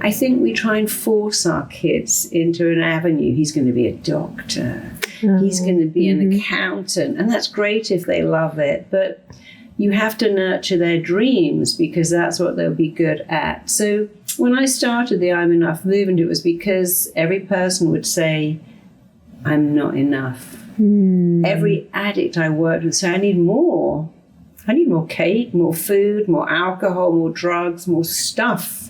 I think we try and force our kids into an avenue. He's going to be a doctor. He's going to be an accountant. And that's great if they love it. But you have to nurture their dreams because that's what they'll be good at. So when I started the I'm Enough movement, it was because every person would say, I'm not enough. Every addict I worked with said, I need more. I need more cake, more food, more alcohol, more drugs, more stuff,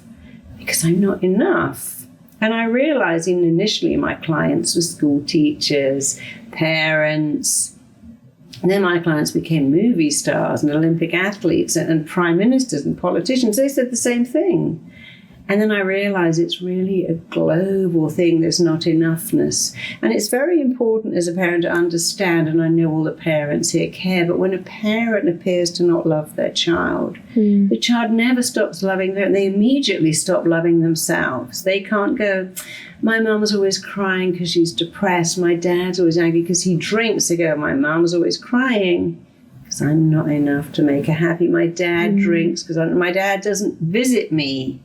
because I'm not enough. And I realized even initially my clients were school teachers, parents, and then my clients became movie stars and Olympic athletes and prime ministers and politicians. They said the same thing. And then I realized it's really a global thing. There's not enoughness. And it's very important as a parent to understand, and I know all the parents here care, but when a parent appears to not love their child, the child never stops loving them. They immediately stop loving themselves. They can't go, my mum's always crying because she's depressed. My dad's always angry because he drinks. They go, my mum's always crying because I'm not enough to make her happy. My dad drinks because my dad doesn't visit me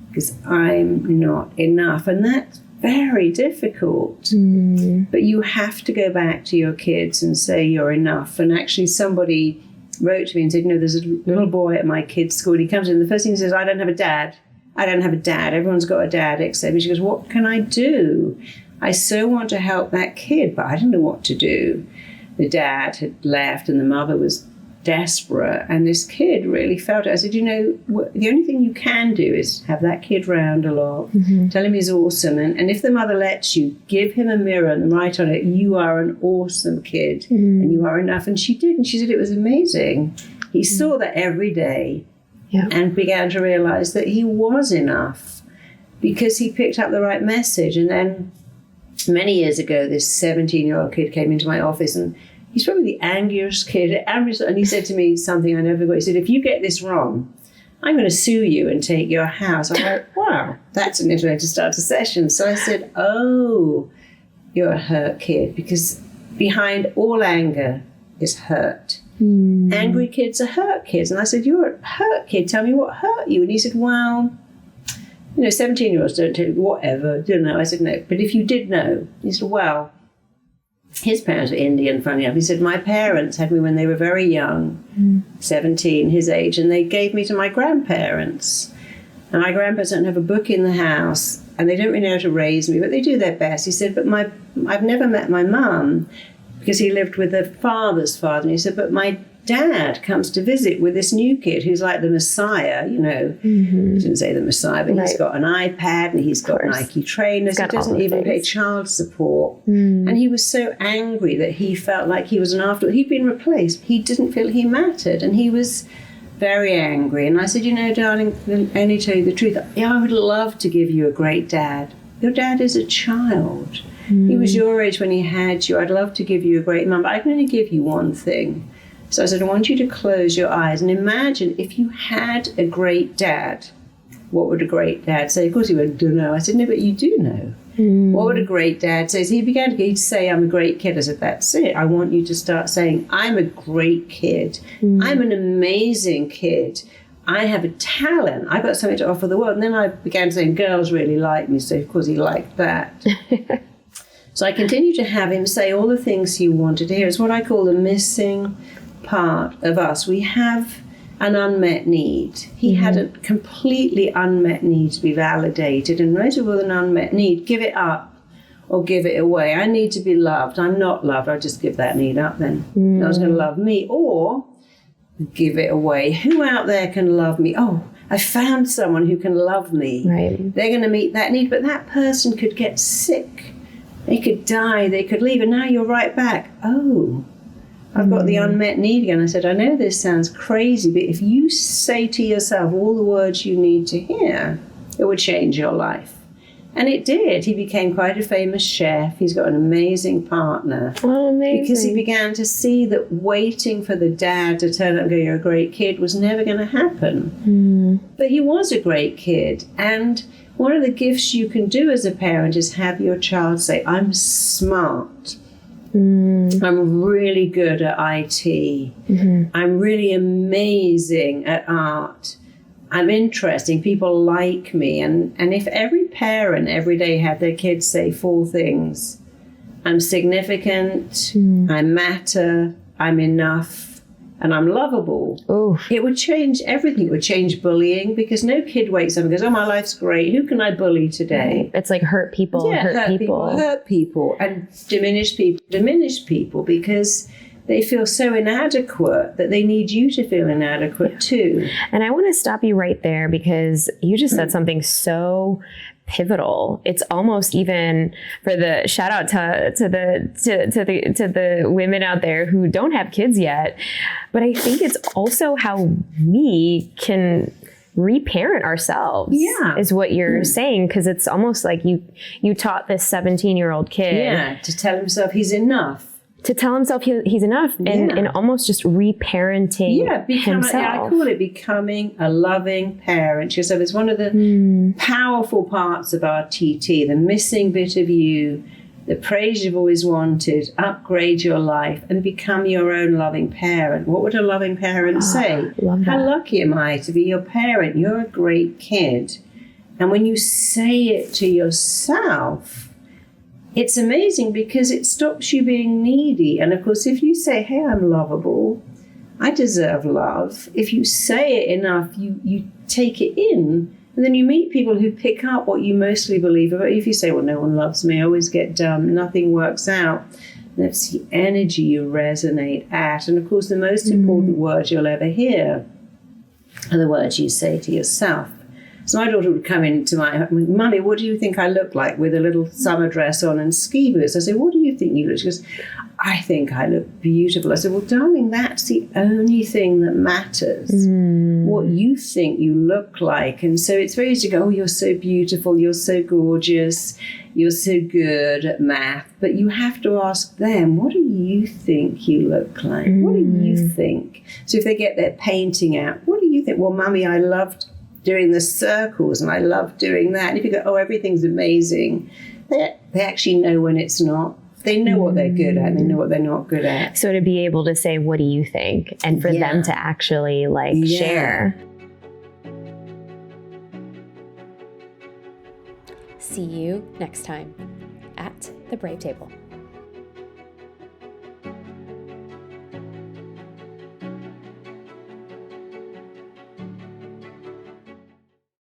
because I'm not enough. And that's very difficult. But you have to go back to your kids and say you're enough. And actually somebody wrote to me and said, there's a little boy at my kid's school. He comes in, the first thing he says, I don't have a dad. I don't have a dad. Everyone's got a dad except me. She goes, what can I do? I so want to help that kid, but I don't know what to do. The dad had left and the mother was desperate, and this kid really felt it. I said, the only thing you can do is have that kid round a lot, tell him he's awesome, and if the mother lets you, give him a mirror and write on it, you are an awesome kid, and you are enough. And she did, and she said it was amazing. He saw that every day and began to realize that he was enough because he picked up the right message. And then many years ago, this 17-year-old kid came into my office, and he's probably the angriest kid. And he said to me something I never forgot. He said, if you get this wrong, I'm going to sue you and take your house. I'm like, wow, that's an interesting way to start a session. So I said, oh, you're a hurt kid, because behind all anger is hurt. Angry kids are hurt kids. And I said, you're a hurt kid. Tell me what hurt you. And he said, well, 17-year-olds don't tell you whatever. Don't know. I said, no. But if you did know, he said, well, his parents were Indian, funny enough. He said, my parents had me when they were very young, 17, his age, and they gave me to my grandparents. And my grandparents don't have a book in the house, and they don't really know how to raise me, but they do their best. He said, but I've never met my mum, because he lived with the father's father. And he said, but my dad comes to visit with this new kid who's like the Messiah, He didn't say the Messiah, but he's got an iPad and he's got Nike trainers. He doesn't even pay child support. And he was so angry that he felt like he was an afterthought. He'd been replaced. He didn't feel he mattered, and he was very angry. And I said, darling, I only tell you the truth. I would love to give you a great dad. Your dad is a child. He was your age when he had you. I'd love to give you a great mum, but I can only give you one thing. So I said, I want you to close your eyes and imagine if you had a great dad, what would a great dad say? Of course he would, don't know. I said, no, but you do know. What would a great dad say? So he'd say, I'm a great kid. I said, that's it. I want you to start saying, I'm a great kid. I'm an amazing kid. I have a talent. I've got something to offer the world. And then I began saying, girls really like me. So of course he liked that. So I continued to have him say all the things he wanted to hear. It's what I call the missing part of us. We have an unmet need. He had a completely unmet need to be validated, and most people with an unmet need give it up or give it away. I need to be loved. I'm not loved. I'll just give that need up then. No one's going to love me, or give it away. Who out there can love me? Oh, I found someone who can love me. Right. They're going to meet that need, but that person could get sick. They could die. They could leave, and now you're right back. Oh, I've got the unmet need again. I said, I know this sounds crazy, but if you say to yourself all the words you need to hear, it would change your life. And it did. He became quite a famous chef. He's got an amazing partner. Oh, amazing. Because he began to see that waiting for the dad to turn up and go, you're a great kid, was never going to happen. But he was a great kid. And one of the gifts you can do as a parent is have your child say, I'm smart. I'm really good at IT. I'm really amazing at art. I'm interesting. People like me. And if every parent every day had their kids say 4 things, I'm significant, I matter, I'm enough, and I'm lovable. Oof. It would change everything. It would change bullying, because no kid wakes up and goes, oh, my life's great. Who can I bully today? It's like hurt people, hurt people, and diminish people, because they feel so inadequate that they need you to feel inadequate too. And I want to stop you right there, because you just said something so pivotal. It's almost even for the shout out to the women out there who don't have kids yet. But I think it's also how we can reparent ourselves, is what you're saying, because it's almost like you taught this 17-year-old kid to tell himself he's enough. To tell himself he's enough, and almost just reparenting himself. I call it becoming a loving parent. So it's one of the powerful parts of our TT, the missing bit of you, the praise you've always wanted, upgrade your life and become your own loving parent. What would a loving parent say? How lucky am I to be your parent? You're a great kid. And when you say it to yourself, it's amazing, because it stops you being needy. And of course, if you say, hey, I'm lovable, I deserve love, if you say it enough, you take it in, and then you meet people who pick up what you mostly believe about. If you say, well, no one loves me, I always get done, nothing works out, that's the energy you resonate at. And of course, the most important words you'll ever hear are the words you say to yourself. So my daughter would come into my, Mummy, what do you think I look like with a little summer dress on and ski boots? I said, what do you think you look? She goes, I think I look beautiful. I said, well, darling, that's the only thing that matters, what you think you look like. And so it's very easy to go, oh, you're so beautiful, you're so gorgeous, you're so good at math. But you have to ask them, what do you think you look like? What do you think? So if they get their painting out, what do you think? Well, Mummy, I loved doing the circles and I love doing that. And if you go, oh, everything's amazing, they actually know when it's not. They know what they're good at and they know what they're not good at. So to be able to say, what do you think? And for them to actually share. See you next time at the Brave Table.